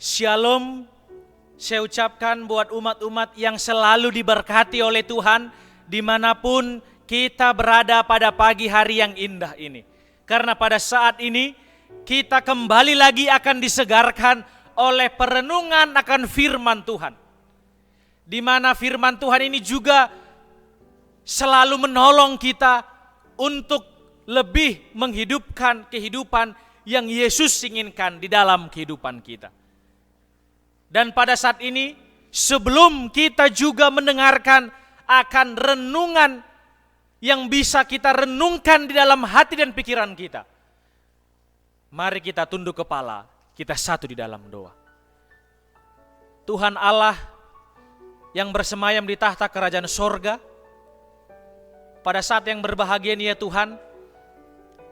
Shalom, saya ucapkan buat umat-umat yang selalu diberkati oleh Tuhan dimanapun kita berada pada pagi hari yang indah ini. Karena pada saat ini kita kembali lagi akan disegarkan oleh perenungan akan firman Tuhan. Di mana firman Tuhan ini juga selalu menolong kita untuk lebih menghidupkan kehidupan yang Yesus inginkan di dalam kehidupan kita. Dan pada saat ini, sebelum kita juga mendengarkan akan renungan yang bisa kita renungkan di dalam hati dan pikiran kita, mari kita tunduk kepala, kita satu di dalam doa. Tuhan Allah yang bersemayam di tahta kerajaan sorga, pada saat yang berbahagia ini ya Tuhan,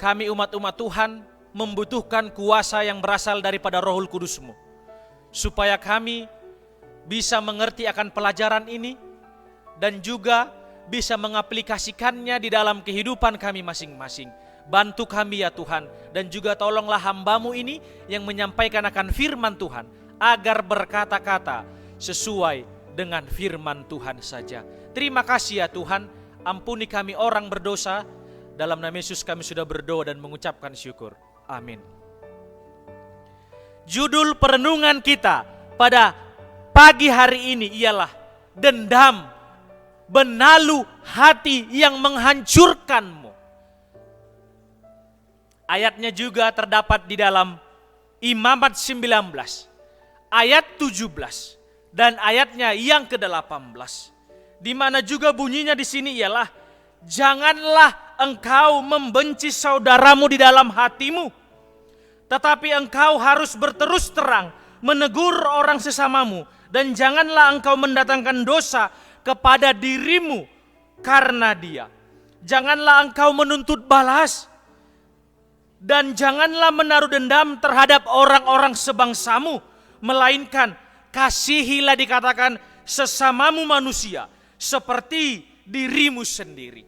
kami umat-umat Tuhan membutuhkan kuasa yang berasal daripada Roh Kudus-Mu, supaya kami bisa mengerti akan pelajaran ini dan juga bisa mengaplikasikannya di dalam kehidupan kami masing-masing. Bantu kami ya Tuhan, dan juga tolonglah hamba-Mu ini yang menyampaikan akan firman Tuhan, agar berkata-kata sesuai dengan firman Tuhan saja. Terima kasih ya Tuhan, ampuni kami orang berdosa. Dalam nama Yesus kami sudah berdoa dan mengucapkan syukur. Amin. Judul perenungan kita pada pagi hari ini ialah dendam, benalu hati yang menghancurkanmu. Ayatnya juga terdapat di dalam Imamat 19, ayat 17 dan ayatnya yang ke-18. Di mana juga bunyinya di sini ialah, janganlah engkau membenci saudaramu di dalam hatimu, tetapi engkau harus berterus terang menegur orang sesamamu, dan janganlah engkau mendatangkan dosa kepada dirimu karena dia. Janganlah engkau menuntut balas, dan janganlah menaruh dendam terhadap orang-orang sebangsamu, melainkan kasihilah, dikatakan, sesamamu manusia seperti dirimu sendiri.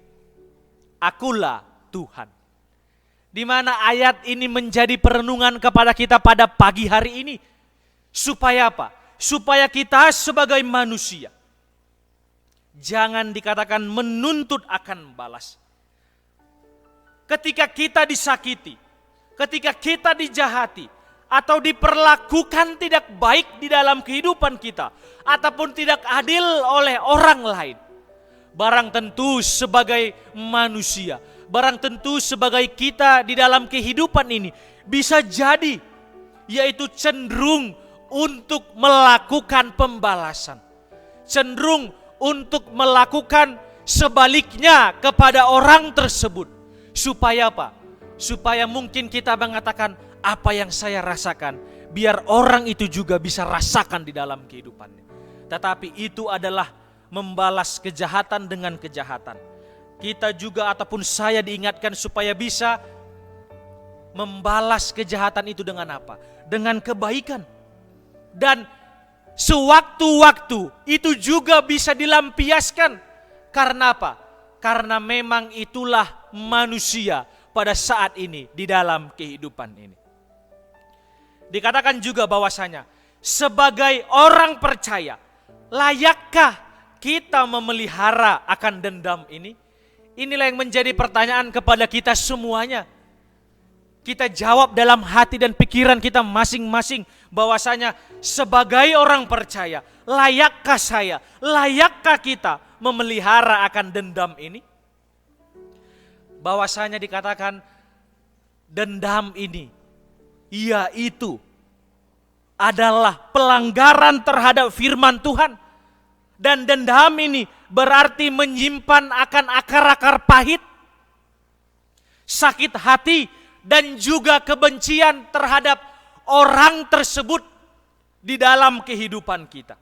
Akulah Tuhan. Di mana ayat ini menjadi perenungan kepada kita pada pagi hari ini. Supaya apa? Supaya kita sebagai manusia jangan dikatakan menuntut akan balas. Ketika kita disakiti, ketika kita dijahati, atau diperlakukan tidak baik di dalam kehidupan kita, ataupun tidak adil oleh orang lain, barang tentu sebagai manusia, barang tentu sebagai kita di dalam kehidupan ini, bisa jadi yaitu cenderung untuk melakukan pembalasan, cenderung untuk melakukan sebaliknya kepada orang tersebut. Supaya apa? Supaya mungkin kita mengatakan, apa yang saya rasakan, biar orang itu juga bisa rasakan di dalam kehidupannya. Tetapi itu adalah membalas kejahatan dengan kejahatan. Kita juga ataupun saya diingatkan supaya bisa membalas kejahatan itu dengan apa? Dengan kebaikan. Dan sewaktu-waktu itu juga bisa dilampiaskan. Karena apa? Karena memang itulah manusia pada saat ini di dalam kehidupan ini. Dikatakan juga bahwasanya sebagai orang percaya, layakkah kita memelihara akan dendam ini? Inilah yang menjadi pertanyaan kepada kita semuanya. Kita jawab dalam hati dan pikiran kita masing-masing bahwasanya sebagai orang percaya, layakkah saya, layakkah kita memelihara akan dendam ini? Bahwasanya dikatakan dendam ini, yaitu adalah pelanggaran terhadap firman Tuhan. Dan dendam ini berarti menyimpan akan akar-akar pahit, sakit hati, dan juga kebencian terhadap orang tersebut di dalam kehidupan kita.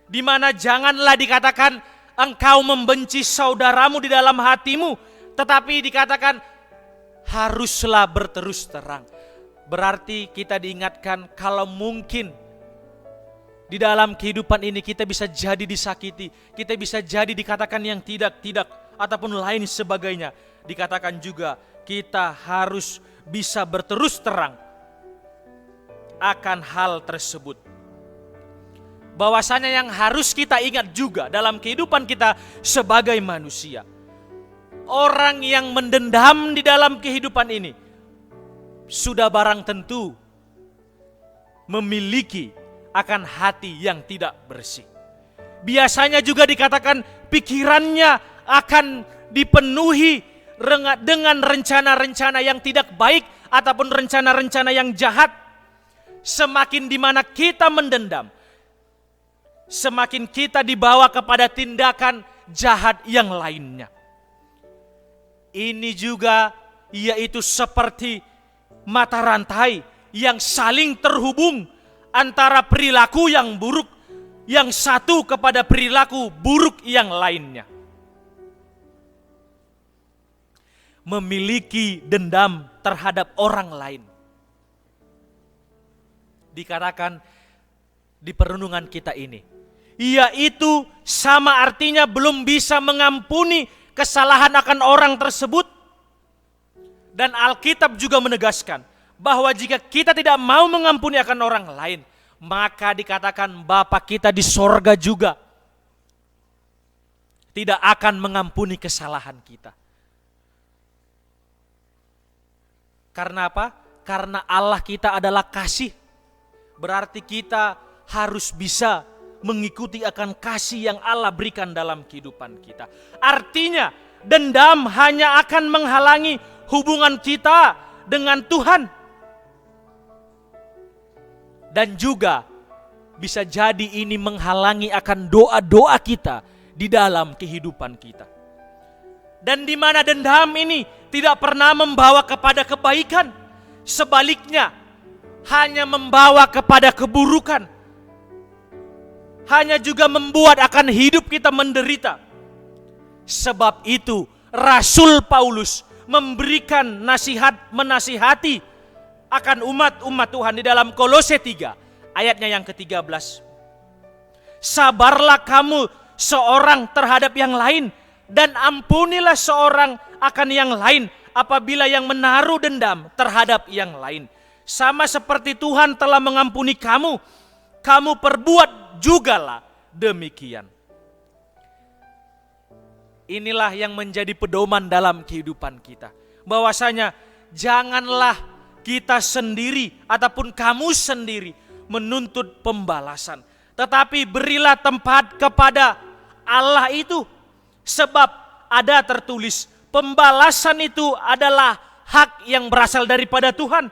Di mana janganlah dikatakan engkau membenci saudaramu di dalam hatimu, tetapi dikatakan haruslah berterus terang. Berarti kita diingatkan kalau mungkin di dalam kehidupan ini kita bisa jadi disakiti, kita bisa jadi dikatakan yang tidak, ataupun lain sebagainya. Dikatakan juga kita harus bisa berterus terang akan hal tersebut. Bahwasanya yang harus kita ingat juga dalam kehidupan kita sebagai manusia, orang yang mendendam di dalam kehidupan ini sudah barang tentu memiliki akan hati yang tidak bersih. Biasanya juga dikatakan pikirannya akan dipenuhi dengan rencana-rencana yang tidak baik ataupun rencana-rencana yang jahat. Semakin di mana kita mendendam, semakin kita dibawa kepada tindakan jahat yang lainnya. Ini juga yaitu seperti mata rantai yang saling terhubung antara perilaku yang buruk yang satu kepada perilaku buruk yang lainnya. Memiliki dendam terhadap orang lain. Dikatakan di perenungan kita ini, yaitu sama artinya belum bisa mengampuni kesalahan akan orang tersebut. Dan Alkitab juga menegaskan bahwa jika kita tidak mau mengampuni akan orang lain, maka dikatakan Bapa kita di sorga juga tidak akan mengampuni kesalahan kita. Karena apa? Karena Allah kita adalah kasih. Berarti kita harus bisa mengikuti akan kasih yang Allah berikan dalam kehidupan kita. Artinya dendam hanya akan menghalangi hubungan kita dengan Tuhan. Dan juga bisa jadi ini menghalangi akan doa-doa kita di dalam kehidupan kita. Dan di mana dendam ini tidak pernah membawa kepada kebaikan. Sebaliknya, hanya membawa kepada keburukan. Hanya juga membuat akan hidup kita menderita. Sebab itu, Rasul Paulus memberikan menasihati akan umat-umat Tuhan di dalam Kolose 3 ayatnya yang ke-13. Sabarlah kamu seorang terhadap yang lain dan ampunilah seorang akan yang lain apabila yang menaruh dendam terhadap yang lain. Sama seperti Tuhan telah mengampuni kamu, kamu perbuat jugalah demikian. Inilah yang menjadi pedoman dalam kehidupan kita. Bahwasanya janganlah kita sendiri ataupun kamu sendiri menuntut pembalasan. Tetapi berilah tempat kepada Allah itu. Sebab ada tertulis pembalasan itu adalah hak yang berasal daripada Tuhan.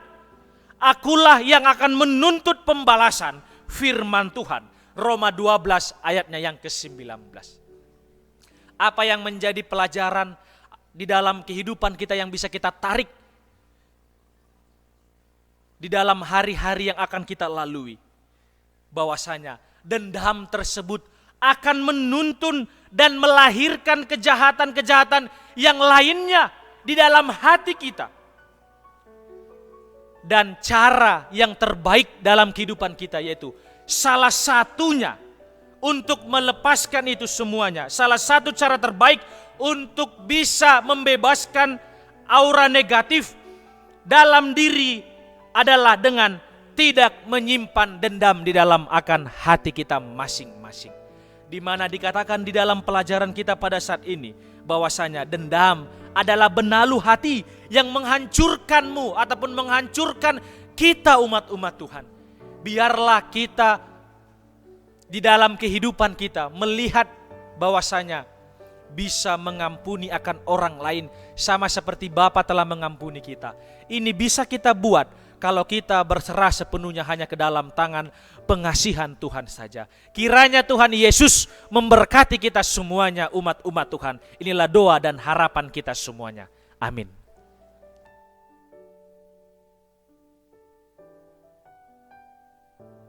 Akulah yang akan menuntut pembalasan, firman Tuhan. Roma 12 ayatnya yang ke-19. Apa yang menjadi pelajaran di dalam kehidupan kita yang bisa kita tarik di dalam hari-hari yang akan kita lalui? Bahwasanya dendam tersebut akan menuntun dan melahirkan kejahatan-kejahatan yang lainnya di dalam hati kita. Dan cara yang terbaik dalam kehidupan kita yaitu salah satunya untuk melepaskan itu semuanya. Salah satu cara terbaik untuk bisa membebaskan aura negatif dalam diri adalah dengan tidak menyimpan dendam di dalam akan hati kita masing-masing. Di mana dikatakan di dalam pelajaran kita pada saat ini bahwasanya dendam adalah benalu hati yang menghancurkanmu ataupun menghancurkan kita umat-umat Tuhan. Biarlah kita di dalam kehidupan kita melihat bahwasanya bisa mengampuni akan orang lain sama seperti Bapa telah mengampuni kita. Ini bisa kita buat kalau kita berserah sepenuhnya hanya ke dalam tangan pengasihan Tuhan saja. Kiranya Tuhan Yesus memberkati kita semuanya umat-umat Tuhan. Inilah doa dan harapan kita semuanya. Amin.